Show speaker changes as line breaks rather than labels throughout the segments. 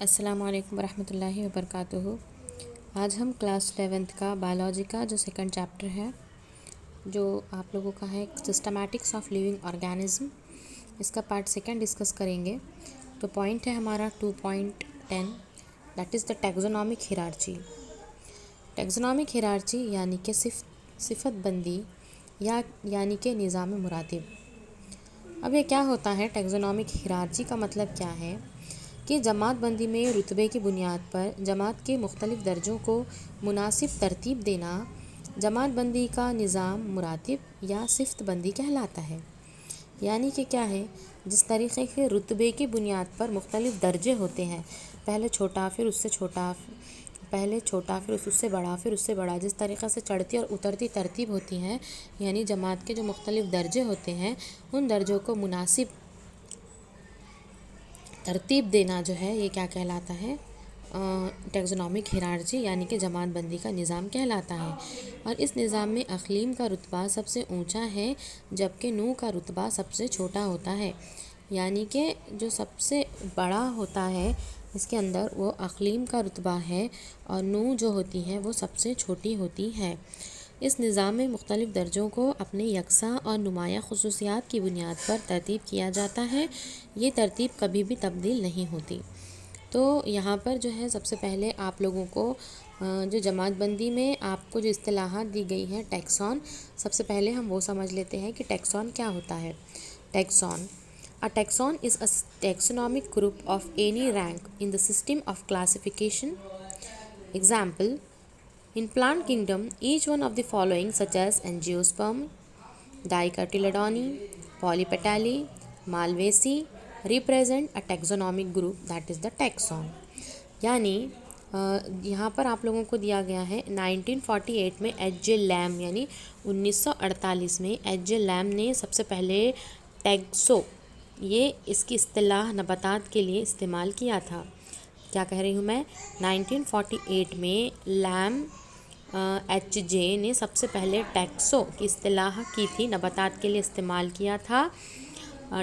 अस्सलामु अलैकुम वरहमतुल्लाहि वबरकातुहू। आज हम क्लास 11th का बायोलॉजी का जो सेकंड चैप्टर है, जो आप लोगों का है सिस्टमैटिक्स ऑफ लिविंग ऑर्गेनिज्म, इसका पार्ट सेकंड डिस्कस करेंगे। तो पॉइंट है हमारा 2.10, that is the taxonomic hierarchy. Taxonomic hierarchy यानी कि सिफत बंदी यानी कि निज़ाम मुरातिब। अब ये क्या होता है? टैक्सोनॉमिक हिरार्ची का मतलब क्या है कि जमात बंदी में रुतबे की बुनियाद पर जमात के मुख्तलिफ़ दर्जों को मुनासिब तरतीब देना जमात बंदी का निज़ाम मुरातिब या सिफ्त बंदी कहलाता है। यानी कि क्या है, जिस तरीक़े के रुतबे की बुनियाद पर मुख्तलिफ़ दर्जे होते हैं, पहले छोटा फिर उससे छोटा, पहले छोटा फिर उससे बड़ा, फिर उससे बड़ा, जिस तरीक़े से चढ़ती और उतरती तरतीब होती हैं, यानी जमात के जो मुख्तलिफ़ दर्जे होते हैं उन दर्जों को मुनासिब तरतीब देना जो है ये क्या कहलाता है? टैक्सोनॉमिक हिरार्ची यानी कि जमात बंदी का निज़ाम कहलाता है। और इस निज़ाम में अक़लीम का रुतबा सबसे ऊंचा है, जबकि नू का रुतबा सबसे छोटा होता है। यानी कि जो सबसे बड़ा होता है इसके अंदर वो अक़लीम का रुतबा है और नू जो होती है वो सबसे छोटी होती है। इस निज़ाम में मुख्तलिफ़ दर्जों को अपने यकसा और नुमायाँ ख़ुसूसियात की बुनियाद पर तरतीब किया जाता है। ये तरतीब कभी भी तब्दील नहीं होती। तो यहाँ पर जो है सबसे पहले आप लोगों को जो जमात बंदी में आपको जो इस्तिलाहात दी गई हैं टैक्सॉन, सबसे पहले हम वो समझ लेते हैं कि टैक्सॉन क्या होता है। Taxon A taxon is a taxonomic group of any rank in the system of classification. Example, in plant kingdom, each one of the following such as Angiosperm, Dicotyledone, Polypetalae, Malvaceae represent a taxonomic group, that is the taxon. यानी यहाँ पर आप लोगों को दिया गया है 1948 में एच.जे. लैम यानी 1948 में एच.जे. लैम ने सबसे पहले टैक्सो ये इसकी इस्तिलाह नबातात के लिए इस्तेमाल किया था। क्या कह रही हूँ मैं? 1948 में लैम एच.जे. ने सबसे पहले टैक्सो की इस्तिलाह की थी, नबातात के लिए इस्तेमाल किया था।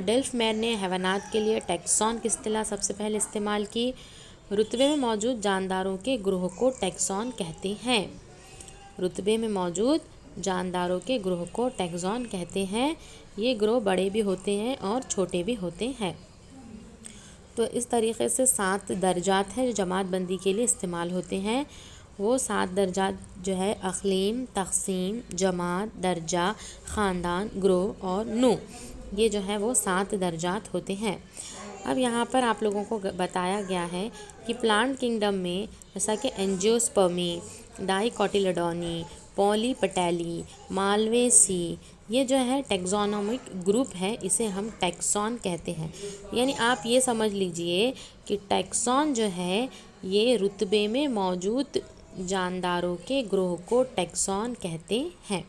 डेल्फमेयर ने हैवानात के लिए टैक्सॉन की इस्तिलाह सबसे पहले इस्तेमाल की। रुतबे में मौजूद जानदारों के ग्रोह को टैक्सॉन कहते हैं। रुतबे में मौजूद जानदारों के ग्रोह को टैक्सॉन कहते हैं। ये ग्रोह बड़े भी होते हैं और छोटे भी होते हैं। तो इस तरीक़े से 7 दर्जात हैं जो जमात बंदी के लिए इस्तेमाल होते हैं। वो 7 दर्जात जो है अक़लीम, तक़सीम, जमात, दर्जा, ख़ानदान, ग्रोह और नू, ये जो है वो 7 दर्जात होते हैं। अब यहाँ पर आप लोगों को बताया गया है कि प्लांट किंगडम में जैसा कि एंजियोस्पर्मी, डाइकोटिलेडोनी, पॉलीपेटैली, मालवेसी, ये जो है टैक्सोनॉमिक ग्रुप है, इसे हम टैक्सॉन कहते हैं। यानी आप ये समझ लीजिए कि टैक्सॉन जो है ये रुतबे में मौजूद जानदारों के ग्रोह को टैक्सॉन कहते हैं।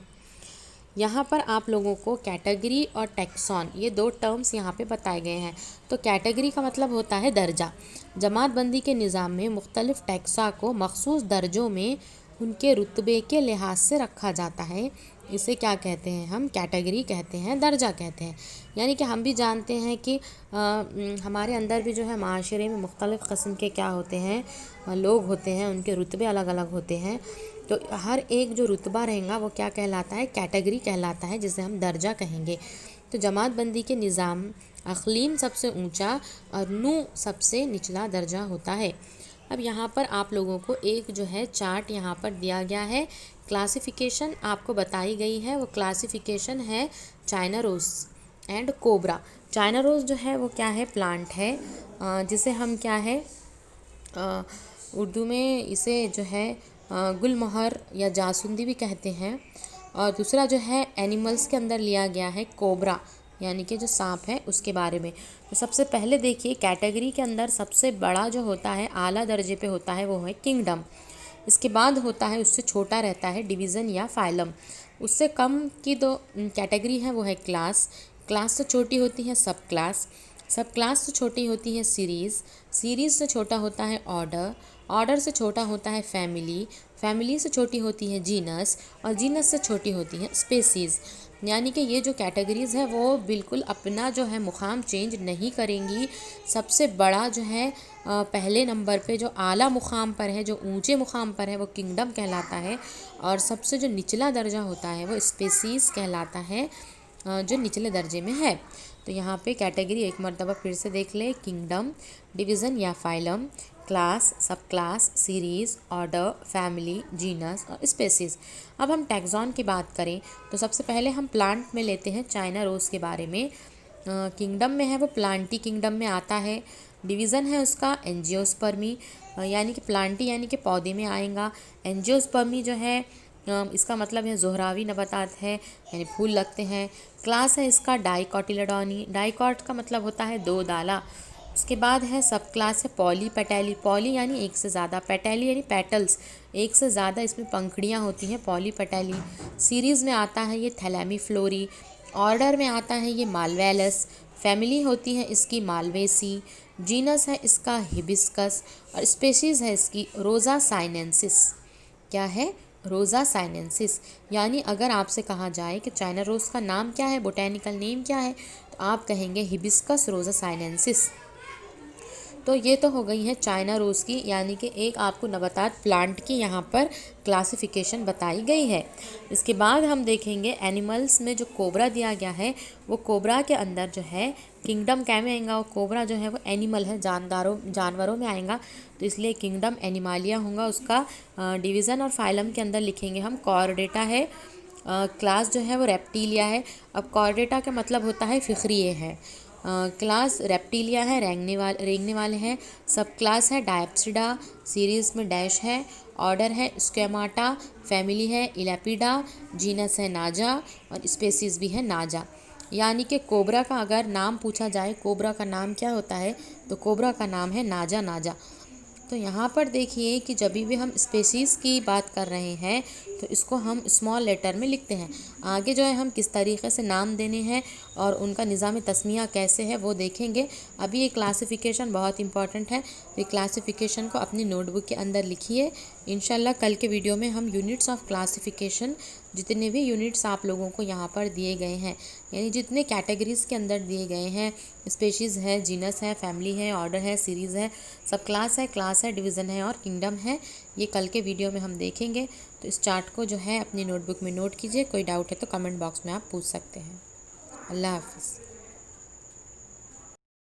यहाँ पर आप लोगों को कैटेगरी और टैक्सॉन ये 2 टर्म्स यहाँ पे बताए गए हैं। तो कैटेगरी का मतलब होता है दर्जा। जमात बंदी के निज़ाम में मुख्तलिफ़ टैक्सा को मखसूस दर्जों में उनके रुतबे के लिहाज से रखा जाता है। इसे क्या कहते हैं? हम कैटेगरी कहते हैं, दर्जा कहते हैं। यानी कि हम भी जानते हैं कि हमारे अंदर भी जो है माशरे में मुख्तलिफ़ क़स्म के क्या होते हैं, लोग होते हैं, उनके रुतबे अलग अलग होते हैं। तो हर एक जो रुतबा रहेगा वो क्या कहलाता है? कैटेगरी कहलाता है, जिसे हम दर्जा कहेंगे। तो जमात बंदी के निज़ाम अक़लीम सबसे ऊंचा और नू सबसे निचला दर्जा होता है। अब यहाँ पर आप लोगों को एक जो है चार्ट यहाँ पर दिया गया है, क्लासिफ़िकेशन आपको बताई गई है। वो क्लासिफ़िकेशन है China rose and cobra. China rose जो है वो क्या है? प्लांट है, जिसे हम क्या है उर्दू में इसे जो है गुलमोहर या जासुंदी भी कहते हैं। और दूसरा जो है एनिमल्स के अंदर लिया गया है कोबरा, यानी कि जो सांप है उसके बारे में। तो सबसे पहले देखिए कैटेगरी के अंदर सबसे बड़ा जो होता है, आला दर्जे पे होता है, वो है किंगडम। इसके बाद होता है, उससे छोटा रहता है डिवीज़न या फाइलम। उससे कम की 2 कैटेगरी है वो है क्लास। क्लास से छोटी होती है सब क्लास। सब क्लास से छोटी होती है सीरीज़। सीरीज़ से छोटा होता है ऑर्डर। ऑर्डर से छोटा होता है फैमिली। फैमिली से छोटी होती है जीनस और जीनस से छोटी होती है स्पेसीज़। यानी कि ये जो कैटेगरीज़ है वो बिल्कुल अपना जो है मुकाम चेंज नहीं करेंगी। सबसे बड़ा जो है पहले नंबर पे जो आला मुकाम पर है, जो ऊंचे मुकाम पर है, वो किंगडम कहलाता है। और सबसे जो निचला दर्जा होता है वो स्पेसीज़ कहलाता है, जो निचले दर्जे में है। तो यहाँ पे कैटेगरी एक मरतबा फिर से देख ले। किंगडम, डिवीज़न या फाइलम, क्लास, सब class, series, order, family, genus और स्पेसीज़। अब हम टैक्सॉन की बात करें तो सबसे पहले हम प्लांट में लेते हैं चाइना रोज़ के बारे में। किंगडम में है वो प्लांटी किंगडम में आता है। डिवीज़न है उसका एंजियोस्पर्मी, यानी कि प्लांटी यानी कि पौधे में आएगा। एंजियोस्पर्मी जो है इसका मतलब है ज़ोहरावी नबातात है, यानी फूल लगते हैं। क्लास है इसका डाइकोटिलेडोनी, डाइकॉट का मतलब होता है दो दाला। उसके बाद है सब क्लास है पॉली पेटैली, पॉली यानी एक से ज़्यादा, पेटैली यानी पेटल्स, एक से ज़्यादा इसमें पंखड़ियाँ होती हैं, पॉली पेटैली। सीरीज़ में आता है ये थैलेमीफ्लोरी। ऑर्डर में आता है ये मालवेलस। फैमिली होती है इसकी मालवेसी। जीनस है इसका हिबिस्कस और स्पेशीज़ है इसकी रोज़ा साइनेंसिस। क्या है? रोज़ा साइनेंसिस। यानी अगर आपसे कहा जाए कि चाइना रोज़ का नाम क्या है, बोटेनिकल नेम क्या है, तो आप कहेंगे हिबिस्कस रोज़ा साइनेंसिस। तो ये तो हो गई है चाइना रोज़ की, यानी कि एक आपको नबातात प्लांट की यहाँ पर क्लासिफिकेशन बताई गई है। इसके बाद हम देखेंगे एनिमल्स में जो कोबरा दिया गया है, वो कोबरा के अंदर जो है किंगडम क्या में आएगा, वो कोबरा जो है वो एनिमल है, जानवरों में आएगा, तो इसलिए किंगडम एनिमालिया होगा उसका। डिवीज़न और फाइलम के अंदर लिखेंगे हम कॉर्डेटा है। क्लास जो है वो रेप्टिलिया है। अब कॉर्डेटा का मतलब होता है फिक्रिये है। क्लास रेप्टिलिया है, रेंगने वाले हैं। सब क्लास है डायप्सिडा, सीरीज़ में डैश है। ऑर्डर है स्क्वेमाटा, फैमिली है इलेपिडा, जीनस है नाजा और स्पेसीज़ भी है नाजा। यानी कि कोबरा का अगर नाम पूछा जाए, कोबरा का नाम क्या होता है, तो कोबरा का नाम है नाजा नाजा। तो यहाँ पर देखिए कि जब भी हम स्पेसीज़ की बात कर रहे हैं तो इसको हम स्मॉल लेटर में लिखते हैं। आगे जो है हम किस तरीके से नाम देने हैं और उनका निज़ाम तस्मिया कैसे है वो देखेंगे। अभी ये क्लासिफिकेशन बहुत इंपॉर्टेंट है, तो ये क्लासिफिकेशन को अपनी नोटबुक के अंदर लिखिए। इंशाल्लाह कल के वीडियो में हम यूनिट्स ऑफ क्लासिफिकेशन, जितने भी यूनिट्स आप लोगों को यहाँ पर दिए गए हैं, यानी जितने कैटेगरीज़ के अंदर दिए गए हैं, स्पेशीज़ है, जीनस है, फैमिली है, ऑर्डर है, सीरीज़ है, सब क्लास है, डिवीज़न है और किंगडम है, ये कल के वीडियो में हम देखेंगे। तो इस चार्ट को जो है अपनी नोटबुक में नोट कीजिए। कोई डाउट है तो कमेंट बॉक्स में आप पूछ सकते हैं। अल्लाह हाफ़िज़।